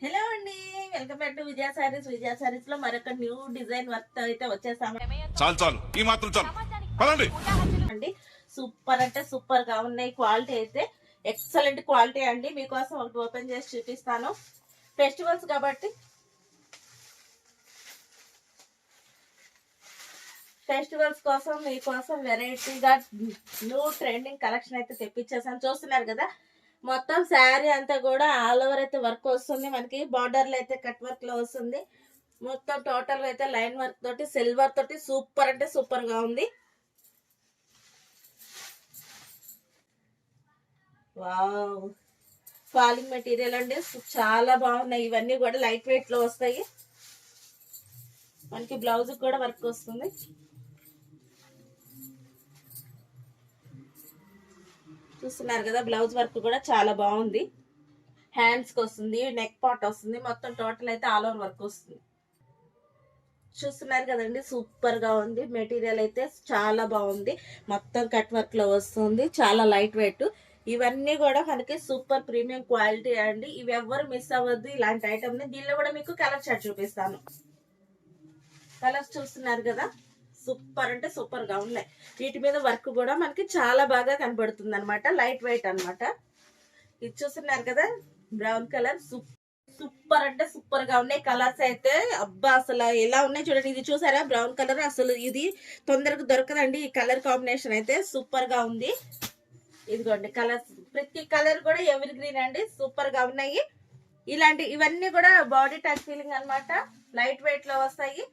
Hello అండి, welcome back to విజయ సారీస్. విజయ సారీస్ లో మరొక న్యూ డిజైన్ వర్క్ అయితే వచ్చేసాము. చాలు చాలు ఈ మాత్రం చాలు పదండి అండి సూపర్ అంటే సూపర్ గా ఉన్నాయి. క్వాలిటీ అయితే ఎక్సలెంట్ క్వాలిటీ అండి. మీకోసం ఒకటి ఓపెన్ చేసి చూపిస్తాను. ఫెస్టివల్స్ కాబట్టి ఫెస్టివల్స్ కోసం మీకోసం వెరైటీగా న్యూ ట్రెండింగ్ కలెక్షన్ అయితే తెప్పించేసాను. చూస్తున్నారు కదా, మొత్తం శారీ అంతా కూడా ఆల్ ఓవర్ అయితే వర్క్ వస్తుంది. మనకి బార్డర్లు అయితే కట్ వర్క్ లో వస్తుంది. మొత్తం టోటల్ అయితే లైన్ వర్క్ తోటి సిల్వర్ తోటి సూపర్ అంటే సూపర్ గా ఉంది. వావ్, ఫాలింగ్ మెటీరియల్ అండి, చాలా బాగున్నాయి. ఇవన్నీ కూడా లైట్ వెయిట్ లో వస్తాయి. మనకి బ్లౌజ్ కూడా వర్క్ వస్తుంది. చూస్తున్నారు కదా, బ్లౌజ్ వర్క్ కూడా చాలా బాగుంది. హ్యాండ్స్ కి వస్తుంది, నెక్ పార్ట్ వస్తుంది, మొత్తం టోటల్ అయితే ఆల్ ఓవర్ వర్క్ వస్తుంది. చూస్తున్నారు కదండి, సూపర్ గా ఉంది. మెటీరియల్ అయితే చాలా బాగుంది. మొత్తం కట్ వర్క్ లో వస్తుంది, చాలా లైట్ వెయిట్. ఇవన్నీ కూడా మనకి సూపర్ ప్రీమియం క్వాలిటీ అండి. ఇవి ఎవ్వరు మిస్ అవ్వద్దు ఇలాంటి ఐటమ్ ని. దీనిలో కూడా మీకు కలర్ చార్ట్ చూపిస్తాను. కలర్స్ చూస్తున్నారు కదా, సూపర్ అంటే సూపర్ గా ఉన్నాయి. వీటి మీద వర్క్ కూడా మనకి చాలా బాగా కనబడుతుంది అనమాట. లైట్ వెయిట్ అనమాట. ఇది చూస్తున్నారు కదా, బ్రౌన్ కలర్ సూపర్ అంటే సూపర్ గా ఉన్నాయి. కలర్స్ అయితే అబ్బా అసలు ఎలా ఉన్నాయి చూడండి. ఇది చూసారా, బ్రౌన్ కలర్. అసలు ఇది తొందరగా దొరకదండి. ఈ కలర్ కాంబినేషన్ అయితే సూపర్ గా ఉంది. ఇదిగోండి కలర్స్, ప్రతి కలర్ కూడా ఎవర్ గ్రీన్ అండి, సూపర్ గా ఉన్నాయి. ఇవన్నీ కూడా బాడీ టచ్ ఫీలింగ్ అనమాట. లైట్ వెయిట్ లో వస్తాయి.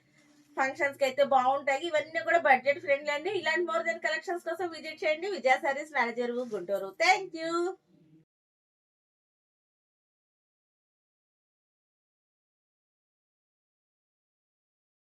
ఫంక్షన్స్ కి అయితే బాగుంటాయి. ఇవన్నీ కూడా బడ్జెట్ ఫ్రెండ్లీ అండి. ఇలాంటి మోర్ దెన్ కలెక్షన్స్ కోసం విజిట్ చేయండి విజయ సారీస్, నాగజరువు, గుంటూరు. Thank you.